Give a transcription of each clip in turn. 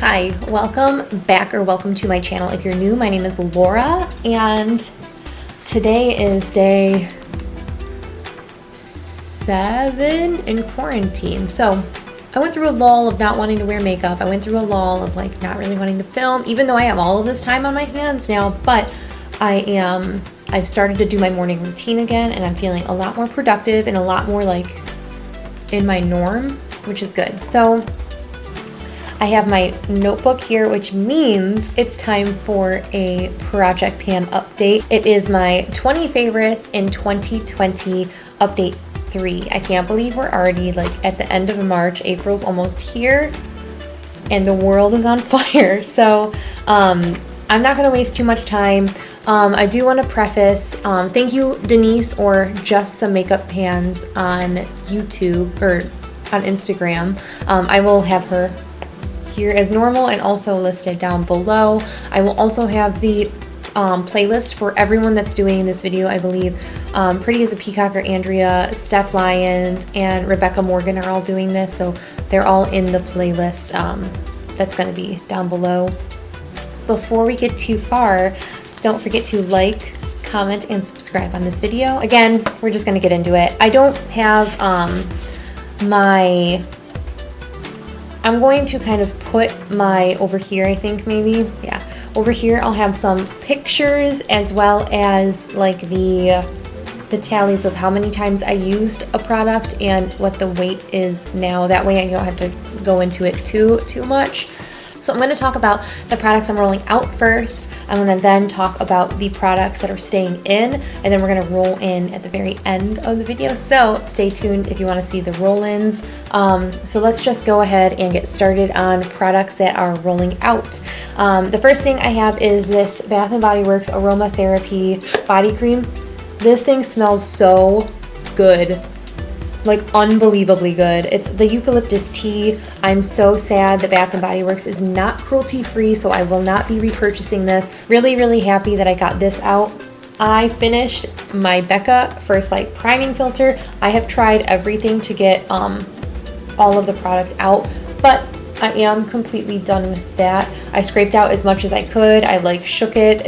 Hi, welcome back or welcome to my channel. If you're new, my name is Laura and today is day 7 in quarantine. So I went through a lull of not wanting to wear makeup. I went through a lull of like not really wanting to film, even though I have all of this time on my hands now, but I've started to do my morning routine again and I'm feeling a lot more productive and a lot more like in my norm, which is good. So I have my notebook here, which means it's time for a project pan update. It is my 20 favorites in 2020 update 3. I can't believe we're already like at the end of March. April's almost here and the world is on fire. So I'm not gonna waste too much time. I do want to preface, thank you Denise or Just Some Makeup Pans on YouTube or on Instagram. I will have her here as normal and also listed down below. I will also have the playlist for everyone that's doing this video. I believe Pretty as a Peacocker, Andrea, Steph Lyons, and Rebecca Morgan are all doing this, so they're all in the playlist that's going to be down below. Before we get too far, don't forget to like, comment, and subscribe on this video. Again, we're just going to get into it. I don't have I'm going to kind of put my, over here I think maybe, yeah, over here I'll have some pictures as well as like the tallies of how many times I used a product and what the weight is now. That way I don't have to go into it too much. So I'm going to talk about the products I'm rolling out first. I'm going to then talk about the products that are staying in, and then we're going to roll in at the very end of the video. So stay tuned if you want to see the roll-ins. So let's just go ahead and get started on products that are rolling out. The first thing I have is this Bath & Body Works Aromatherapy Body Cream. This thing smells so good. Like unbelievably good. It's the eucalyptus tea. I'm so sad that Bath & Body Works is not cruelty free, so I will not be repurchasing this. Really happy that I got this out. I finished my Becca First Light priming filter. I have tried everything to get all of the product out, but I am completely done with that. I scraped out as much as I could. I like shook it.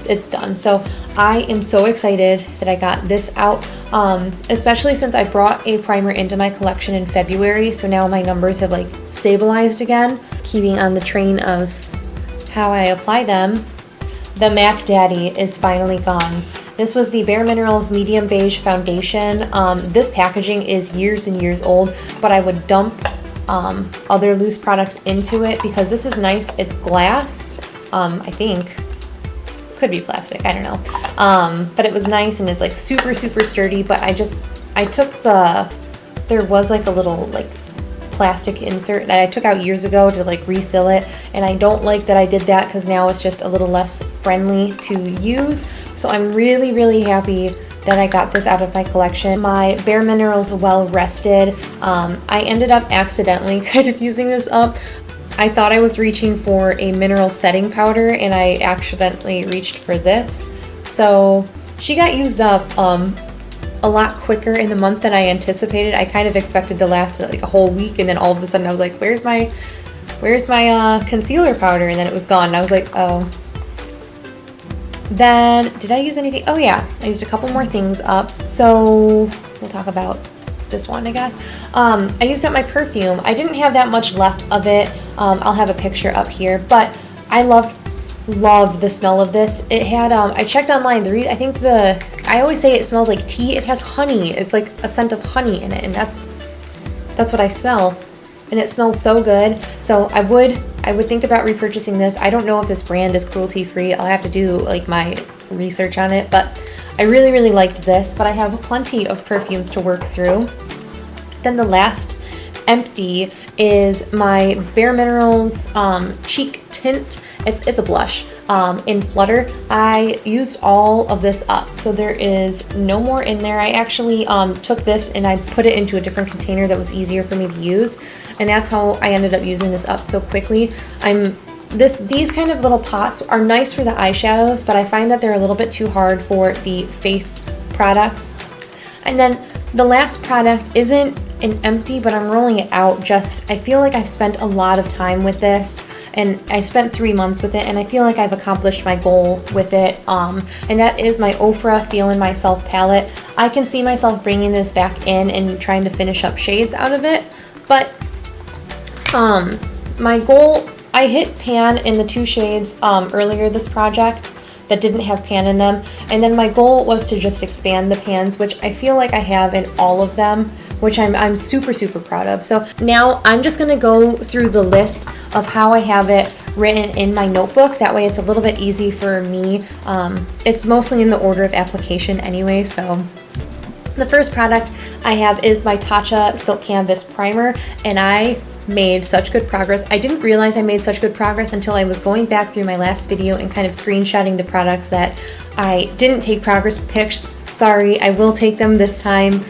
It's done. So I am so excited that I got this out, especially since I brought a primer into my collection in February. So now my numbers have like stabilized again. Keeping on the train of how I apply them, the MAC Daddy is finally gone. This was the bareMinerals Medium Beige Foundation. This packaging is years and years old, but I would dump other loose products into it because this is nice. It's glass, I think. Could be plastic, I don't know, but it was nice and it's like super sturdy. But I took there was like a little like plastic insert that I took out years ago to like refill it, and I don't like that I did that because now it's just a little less friendly to use. So I'm really happy that I got this out of my collection. My bareMinerals Well Rested, I ended up accidentally kind of using this up. I thought I was reaching for a mineral setting powder and I accidentally reached for this. So she got used up a lot quicker in the month than I anticipated. I kind of expected to last like a whole week, and then all of a sudden I was like, where's my concealer powder? And then it was gone. And I was like, oh. Then did I use anything? Oh yeah, I used a couple more things up. So we'll talk about this one, I guess. I used up my perfume. I didn't have that much left of it. I'll have a picture up here, but I loved the smell of this. It had I checked online, I always say it smells like tea. It has honey. It's like a scent of honey in it, and that's what I smell, and it smells so good. So I would think about repurchasing this. I don't know if this brand is cruelty free. I'll have to do like my research on it, but I really liked this. But I have plenty of perfumes to work through. Then the last empty is my bareMinerals cheek tint. It's a blush in Flutter. I used all of this up, so there is no more in there. I actually took this and I put it into a different container that was easier for me to use, and that's how I ended up using this up so quickly. These kind of little pots are nice for the eyeshadows, but I find that they're a little bit too hard for the face products. And then the last product isn't an empty, but I'm rolling it out. I feel like I've spent a lot of time with this, and I spent 3 months with it, and I feel like I've accomplished my goal with it. And that is my Ofra Feelin' Myself palette. I can see myself bringing this back in and trying to finish up shades out of it, but my goal, I hit pan in the 2 shades earlier this project that didn't have pan in them, and then my goal was to just expand the pans, which I feel like I have in all of them, which I'm super proud of. So now I'm just gonna go through the list of how I have it written in my notebook. That way it's a little bit easy for me. It's mostly in the order of application anyway. So the first product I have is my Tatcha Silk Canvas Primer, and I made such good progress. I didn't realize I made such good progress until I was going back through my last video and kind of screenshotting the products that I didn't take progress pics. Sorry, I will take them this time.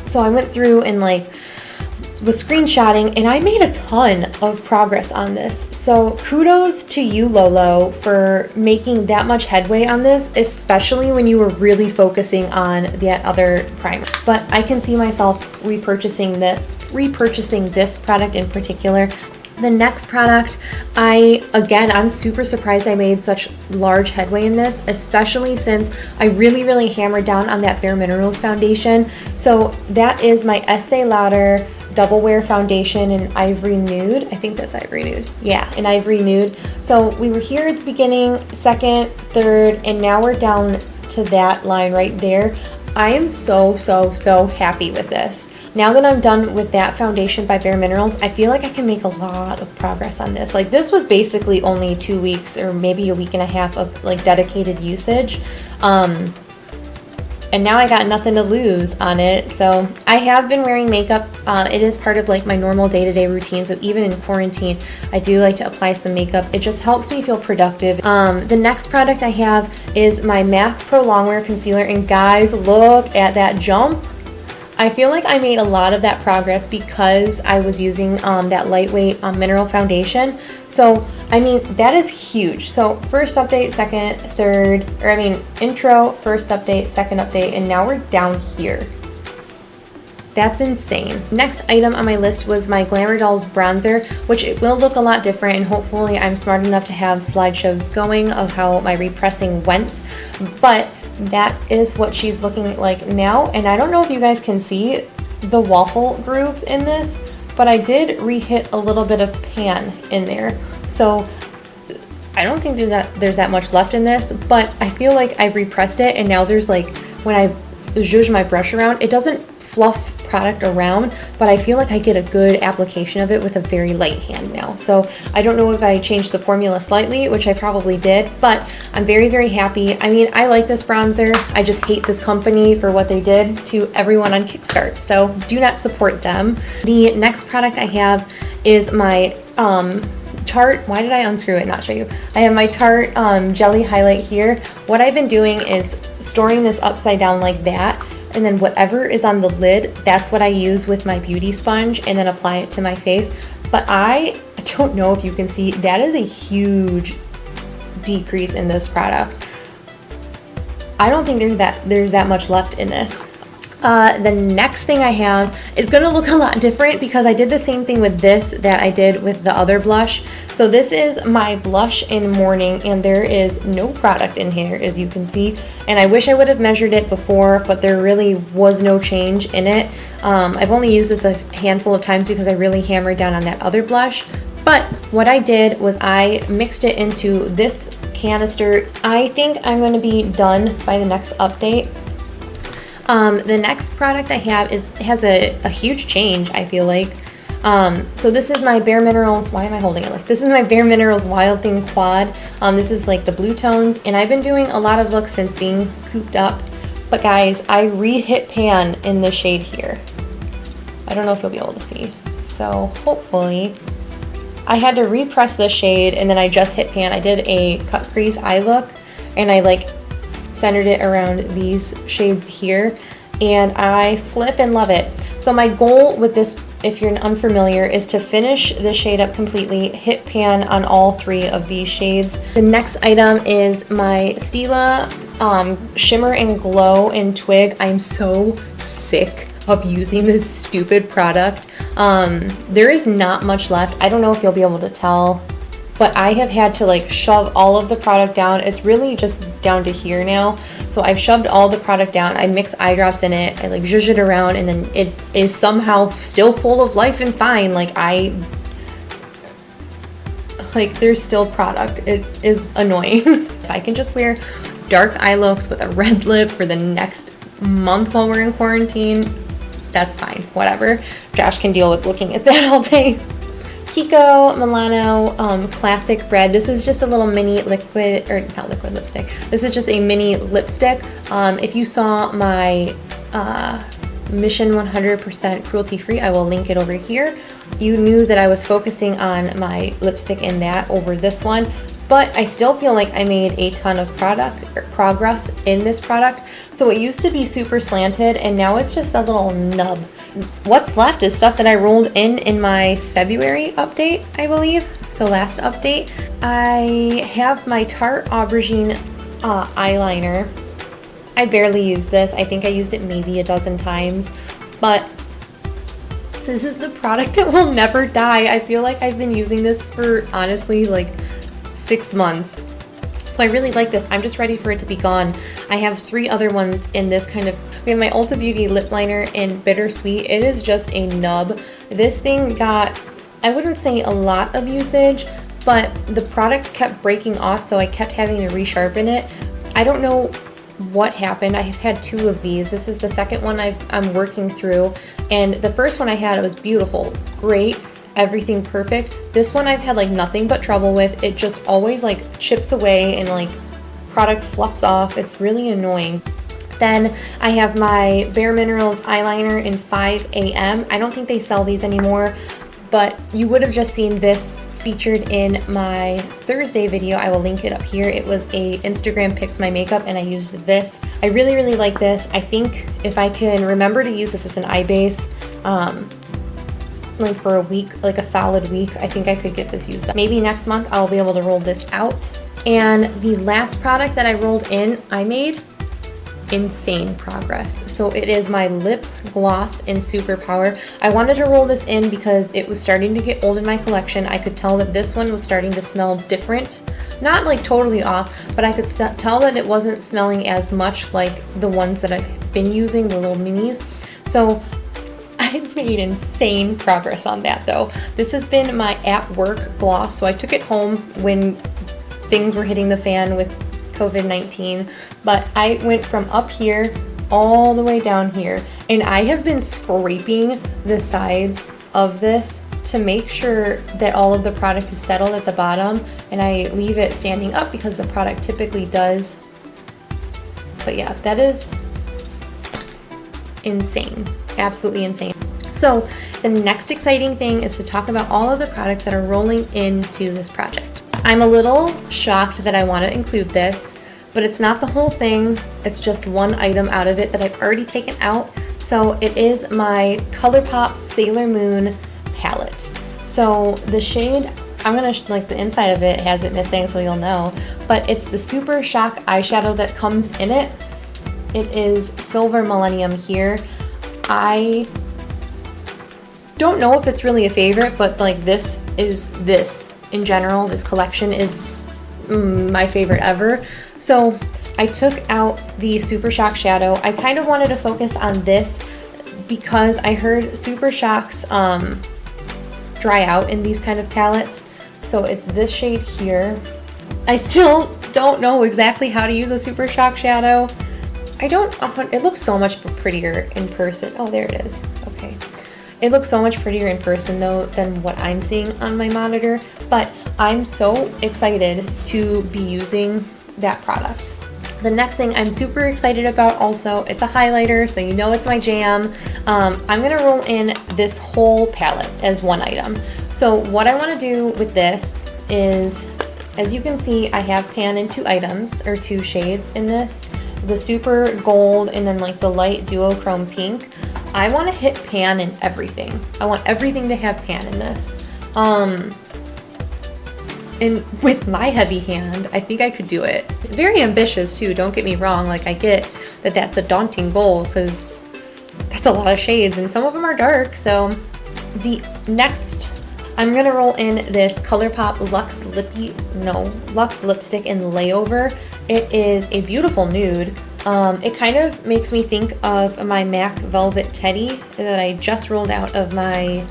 So I went through and was screenshotting, and I made a ton of progress on this. So kudos to you, Lolo, for making that much headway on this, especially when you were really focusing on that other primer. But I can see myself repurchasing this product in particular. The next product, I'm super surprised I made such large headway in this, especially since I really hammered down on that bareMinerals foundation. So that is my Estee Lauder Double Wear Foundation in Ivory Nude. I think that's Ivory Nude. Yeah, in Ivory Nude. So we were here at the beginning, second, third, and now we're down to that line right there. I am so happy with this. Now that I'm done with that foundation by bareMinerals, I feel like I can make a lot of progress on this. This was basically only 2 weeks or maybe a week and a half of dedicated usage. And now I got nothing to lose on it. So I have been wearing makeup. It is part of my normal day-to-day routine. So even in quarantine, I do like to apply some makeup. It just helps me feel productive. The next product I have is my MAC Prolongwear Concealer. And guys, look at that jump. I feel like I made a lot of that progress because I was using that lightweight mineral foundation. So, I mean, that is huge. So first update, second, third, intro, first update, second update, and now we're down here. That's insane. Next item on my list was my Glamour Dolls bronzer, which it will look a lot different, and hopefully I'm smart enough to have slideshows going of how my repressing went. But that is what she's looking like now, and I don't know if you guys can see the waffle grooves in this, but I did re-hit a little bit of pan in there. So I don't think there's that much left in this, but I feel like I repressed it, and now there's when I zhuzh my brush around, it doesn't fluff product around, but I feel like I get a good application of it with a very light hand now. So I don't know if I changed the formula slightly, which I probably did, but I'm very happy. I mean, I like this bronzer. I just hate this company for what they did to everyone on Kickstart. So do not support them. The next product I have is my Tarte. Why did I unscrew it, not show you? I have my Tarte jelly highlight here. What I've been doing is storing this upside down like that, and then whatever is on the lid, that's what I use with my beauty sponge and then apply it to my face. But I don't know if you can see, that is a huge decrease in this product. I don't think there's that much left in this. The next thing I have is going to look a lot different because I did the same thing with this that I did with the other blush. So this is my blush in Morning, and there is no product in here, as you can see. And I wish I would have measured it before, but there really was no change in it. I've only used this a handful of times because I really hammered down on that other blush. But what I did was I mixed it into this canister. I think I'm going to be done by the next update. The next product I have has a huge change, I feel like. So this is my bareMinerals, why am I holding it like this? Is my bareMinerals Wild Thing Quad. This is the blue tones, and I've been doing a lot of looks since being cooped up. But guys, I re-hit pan in the shade here. I don't know if you'll be able to see. So hopefully, I had to repress the shade, and then I just hit pan. I did a cut crease eye look, and I centered it around these shades here, and I flip and love it. So my goal with this, if you're unfamiliar, is to finish the shade up completely, hit pan on all 3 of these shades. The next item is my Stila Shimmer and Glow in Twig. I'm so sick of using this stupid product. There is not much left. I don't know if you'll be able to tell, but I have had to like shove all of the product down. It's really just down to here now. So I've shoved all the product down. I mix eye drops in it. I like zhuzh it around, and then it is somehow still full of life and fine. Like there's still product. It is annoying. If I can just wear dark eye looks with a red lip for the next month while we're in quarantine, that's fine, whatever. Josh can deal with looking at that all day. Kiko Milano Classic Red. This is just a little mini liquid, or not liquid lipstick. This is just a mini lipstick. If you saw my Mission 100% cruelty free, I will link it over here. You knew that I was focusing on my lipstick in that over this one, but I still feel like I made a ton of progress in this product. So it used to be super slanted, and now it's just a little nub. What's left is stuff that I rolled in my February update, I believe. So last update, I have my Tarte Aubergine eyeliner. I barely use this. I think I used it maybe a dozen times, but this is the product that will never die. I feel like I've been using this for honestly like 6 months. So I really like this. I'm just ready for it to be gone. I have 3 other ones in this kind of, we have my Ulta Beauty lip liner in Bittersweet. It is just a nub. This thing got, I wouldn't say a lot of usage, but the product kept breaking off, so I kept having to resharpen it. I don't know what happened. I have had 2 of these. This is the second one I'm working through, and the first one I had, it was beautiful, great, everything perfect. This one I've had like nothing but trouble with. It just always like chips away and like product fluffs off. It's really annoying. Then I have my bareMinerals eyeliner in 5 AM. I don't think they sell these anymore, but you would have just seen this featured in my Thursday video. I will link it up here. It was a Instagram Picks My Makeup, and I used this. I really, really like this. I think if I can remember to use this as an eye base, like for a week, like a solid week, I think I could get this used up. Maybe next month I'll be able to roll this out. And the last product that I rolled in, I made insane progress. So it is my lip gloss in Superpower. I wanted to roll this in because it was starting to get old in my collection. I could tell that this one was starting to smell different. Not like totally off, but I could tell that it wasn't smelling as much like the ones that I've been using, the little minis. So I made insane progress on that though. This has been my at work gloss. So I took it home when things were hitting the fan with COVID-19, but I went from up here all the way down here, and I have been scraping the sides of this to make sure that all of the product is settled at the bottom, and I leave it standing up because the product typically does. But yeah, that is insane, absolutely insane. So the next exciting thing is to talk about all of the products that are rolling into this project. I'm a little shocked that I want to include this, but it's not the whole thing. It's just one item out of it that I've already taken out. So it is my Colourpop Sailor Moon palette. So the shade, I'm gonna, like the inside of it has it missing so you'll know, but it's the Super Shock eyeshadow that comes in it. It is Silver Millennium here. I don't know if it's really a favorite, but like this in general, this collection is my favorite ever. So I took out the Super Shock shadow. I kind of wanted to focus on this because I heard Super Shocks dry out in these kind of palettes. So it's this shade here. I still don't know exactly how to use a Super Shock shadow. It looks so much prettier in person. Oh, there it is. Okay. It looks so much prettier in person though than what I'm seeing on my monitor, but I'm so excited to be using that product. The next thing I'm super excited about also, it's a highlighter, so you know it's my jam. I'm gonna roll in this whole palette as one item. So what I wanna do with this is, as you can see, I have pan in 2 items, or 2 shades in this. The super gold and then like the light duochrome pink. I want to hit pan in everything. I want everything to have pan in this. And with my heavy hand, I think I could do it. It's very ambitious too, don't get me wrong. Like I get that that's a daunting goal because That's a lot of shades, and some of them are dark. So the next, I'm gonna roll in this Colourpop Luxe Lipstick in Layover. It is a beautiful nude. It kind of makes me think of my MAC Velvet Teddy that I just rolled out of my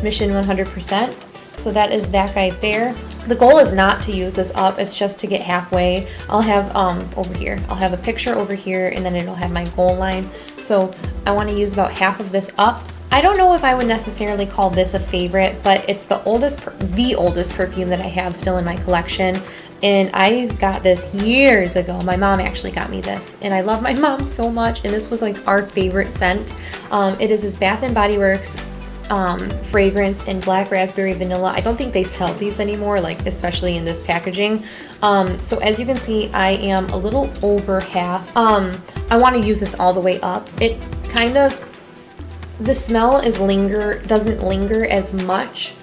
Mission 100%. So that is that guy there. The goal is not to use this up, it's just to get halfway. I'll have over here, I'll have a picture over here, and then it'll have my goal line. So I want to use about half of this up. I don't know if I would necessarily call this a favorite, but it's the oldest perfume that I have still in my collection. And I got this years ago. My mom actually got me this, and I love my mom so much, and this was like our favorite scent. It is this Bath & Body Works fragrance in black raspberry vanilla. I don't think they sell these anymore, like especially in this packaging. So as you can see, I am a little over half. I want to use this all the way up. It kind of, the smell doesn't linger as much,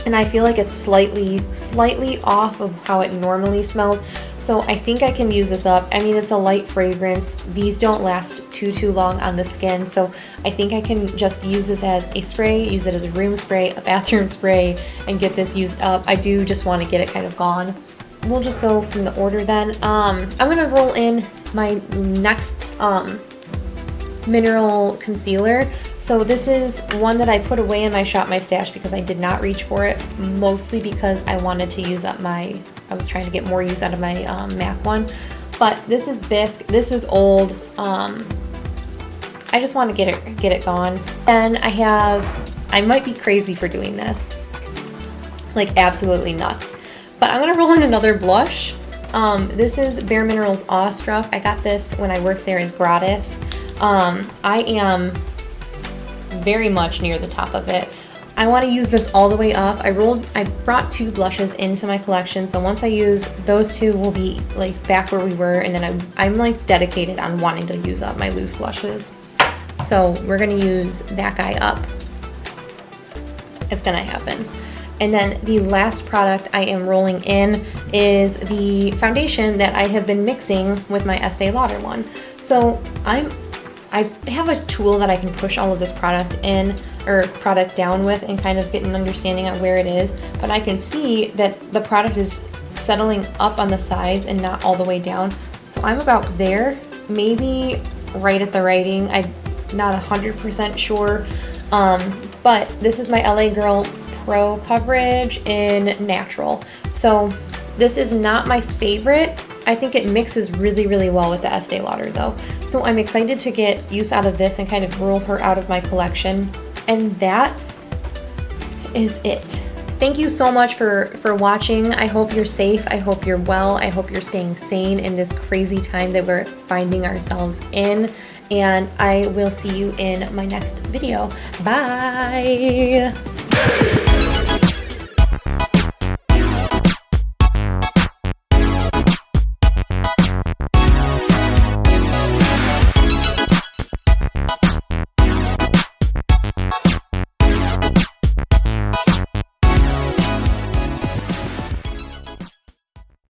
and I feel like it's slightly off of how it normally smells. So I think I can use this up. I mean, it's a light fragrance. These don't last too long on the skin. So I think I can just use this as a spray, use it as a room spray, a bathroom spray, and get this used up. I do just want to get it kind of gone. We'll just go from the order then. I'm gonna roll in my next mineral concealer. So this is one that I put away in my Shop My Stash because I did not reach for it, mostly because I wanted to use up I was trying to get more use out of my MAC one. But this is Bisque. This is old. I just want to get it gone. And I might be crazy for doing this, like absolutely nuts. But I'm gonna roll in another blush. This is bareMinerals Awestruck. I got this when I worked there as gratis. I am very much near the top of it. I want to use this all the way up. I brought 2 blushes into my collection, so once I use those 2, we'll be like back where we were, and then I'm like dedicated on wanting to use up my loose blushes. So we're gonna use that guy up. It's gonna happen. And then the last product I am rolling in is the foundation that I have been mixing with my Estee Lauder one. So I have a tool that I can push all of this product in, or product down with, and kind of get an understanding of where it is. But I can see that the product is settling up on the sides and not all the way down. So I'm about there, maybe right at the writing. I'm not 100% sure. But this is my LA Girl Pro coverage in natural. So this is not my favorite. I think it mixes really well with the Estee Lauder though. So I'm excited to get use out of this and kind of roll her out of my collection. And that is it. Thank you so much for watching. I hope you're safe. I hope you're well. I hope you're staying sane in this crazy time that we're finding ourselves in. And I will see you in my next video. Bye.